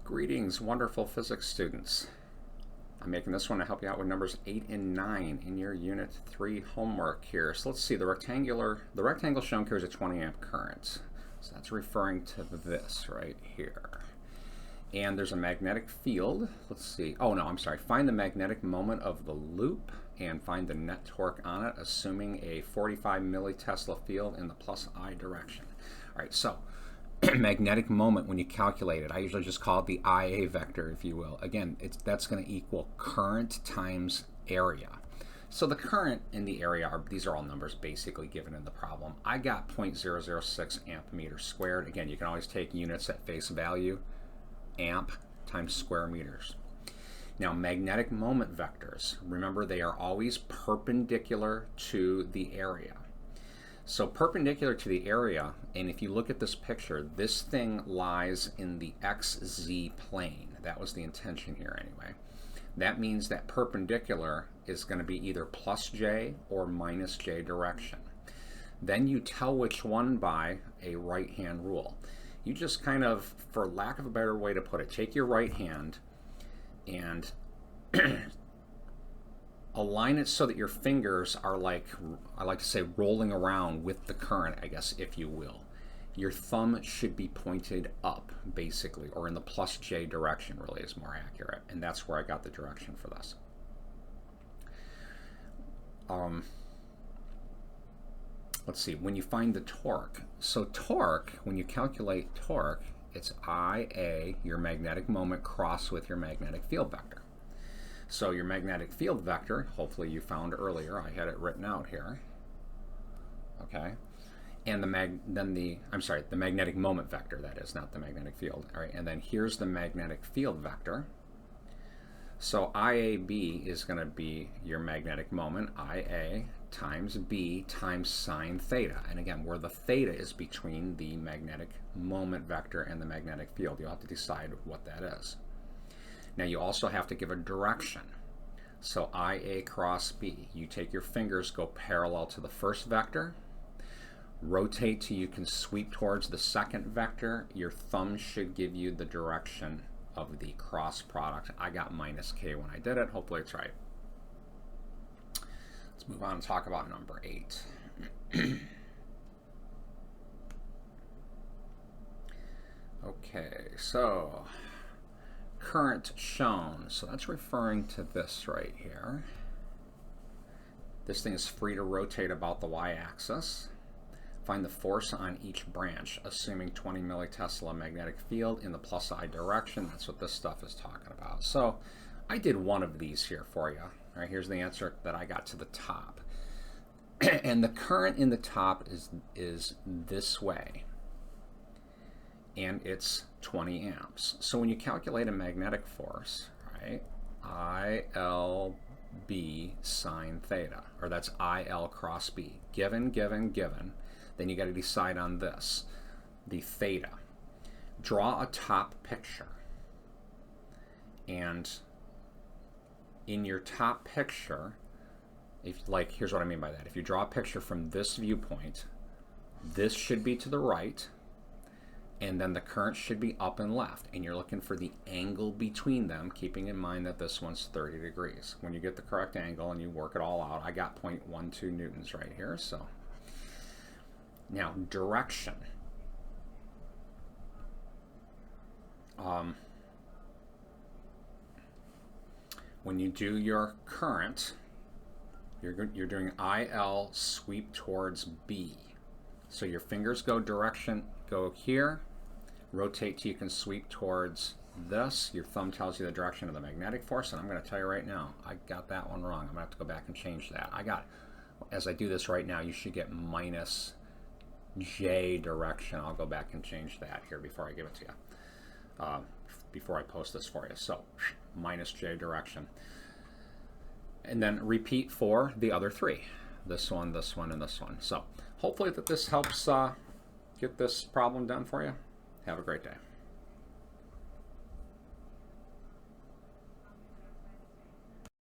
Greetings, wonderful physics students. I'm making this one to help you out with numbers 8 and 9 in your Unit 3 homework here. So let's see, the rectangle shown carries a 20 amp current. So that's referring to this right here. And there's a magnetic field. Let's see. Oh no, I'm sorry. Find the magnetic moment of the loop and find the net torque on it, assuming a 45 millitesla field in the plus I direction. All right, so magnetic moment, when you calculate it, I usually just call it the IA vector, if you will. Again, that's going to equal current times area. So the current in the area, these are all numbers basically given in the problem. I got 0.006 amp meter squared. Again, you can always take units at face value, amp times square meters. Now, magnetic moment vectors, remember they are always perpendicular to the area. So perpendicular to the area, and if you look at this picture, this thing lies in the XZ plane. That was the intention here anyway. That means that perpendicular is going to be either plus J or minus J direction. Then you tell which one by a right-hand rule. You just kind of, for lack of a better way to put it, take your right hand and align it so that your fingers are like, I like to say, rolling around with the current, I guess, if you will. Your thumb should be pointed up, basically, or in the plus J direction, really is more accurate. And that's where I got the direction for this. Let's see, when you find the torque. So torque, when you calculate torque, it's IA, your magnetic moment, crossed with your magnetic field vector. So your magnetic field vector, hopefully you found earlier, I had it written out here, okay? And the magnetic moment vector, that is, not the magnetic field. All right, and then here's the magnetic field vector. So IAB is going to be your magnetic moment, IA times B times sine theta. And again, where the theta is between the magnetic moment vector and the magnetic field. You'll have to decide what that is. Now you also have to give a direction. So IA cross B. You take your fingers, go parallel to the first vector, rotate till you can sweep towards the second vector. Your thumb should give you the direction of the cross product. I got minus K when I did it. Hopefully it's right. Let's move on and talk about number 8. Okay, so current shown. So that's referring to this right here. This thing is free to rotate about the y-axis. Find the force on each branch, assuming 20 millitesla magnetic field in the plus I direction. That's what this stuff is talking about. So I did one of these here for you. All right, here's the answer that I got to the top. And the current in the top is this way. And it's 20 amps. So when you calculate a magnetic force, right, ILB sine theta, or that's IL cross B, given, then you got to decide on this, the theta. Draw a top picture. And in your top picture, here's what I mean by that. If you draw a picture from this viewpoint, this should be to the right, and then the current should be up and left, and you're looking for the angle between them, keeping in mind that this one's 30 degrees. When you get the correct angle and you work it all out, I got 0.12 newtons right here. So now direction. When you do your current, you're doing IL sweep towards B. So your fingers go here, rotate till you can sweep towards this. Your thumb tells you the direction of the magnetic force, and I'm going to tell you right now, I got that one wrong. I'm going to have to go back and change that. As I do this right now, you should get minus J direction. I'll go back and change that here before I give it to you, before I post this for you. So minus J direction. And then repeat for the other three. This one, and this one. So hopefully that this helps get this problem done for you. Have a great day.